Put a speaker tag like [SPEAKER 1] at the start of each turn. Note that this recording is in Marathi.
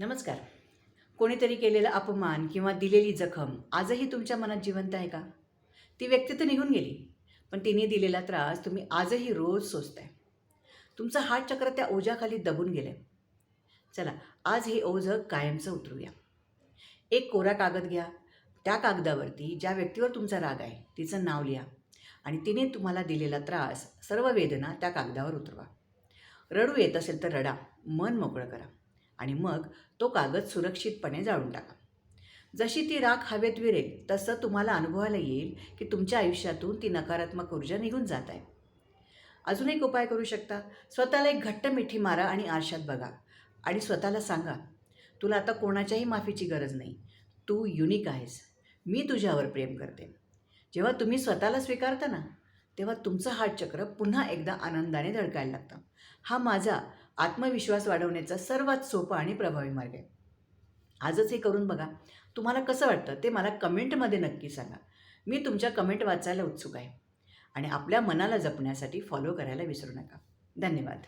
[SPEAKER 1] नमस्कार. कोणीतरी केलेला अपमान किंवा दिलेली जखम आजही तुमच्या मनात जिवंत आहे का? ती व्यक्ती तर निघून गेली, पण तिने दिलेला त्रास तुम्ही आजही रोज सोसताय. तुमचं हात चक्र त्या ओझ्याखाली दबून गेलंय. चला, आज हे ओझं कायमचं उतरूया. एक कोरा कागद घ्या. त्या कागदावरती ज्या व्यक्तीवर तुमचा राग आहे, तिचं नाव लिहा आणि तिने तुम्हाला दिलेला त्रास, सर्व वेदना त्या कागदावर उतरवा. रडू येत असेल तर रडा, मन मोकळं करा आणि मग तो कागद सुरक्षितपणे जाळून टाका. जशी ती राख हवेत विरेल तसं तुम्हाला अनुभवायला येईल की तुमच्या आयुष्यातून ती नकारात्मक ऊर्जा निघून जात आहे. अजून एक उपाय करू शकता. स्वतःला एक घट्ट मिठी मारा आणि आरशात बघा आणि स्वतःला सांगा, तुला आता कोणाच्याही माफीची गरज नाही. तू युनिक आहेस. मी तुझ्यावर प्रेम करते. जेव्हा तुम्ही स्वतःला स्वीकारता ना, तेव्हा तुमचं हार्टचक्र पुन्हा एकदा आनंदाने धडकायला लागतं. हा माझा आत्मविश्वास वाढवण्याचा सर्वात सोपा आणि प्रभावी मार्ग आहे. आजच हे करून बघा. तुम्हाला कसं वाटतं ते मला कमेंटमध्ये नक्की सांगा. मी तुमच्या कमेंट वाचायला उत्सुक आहे. आणि आपल्या मनाला जपण्यासाठी फॉलो करायला विसरू नका. धन्यवाद.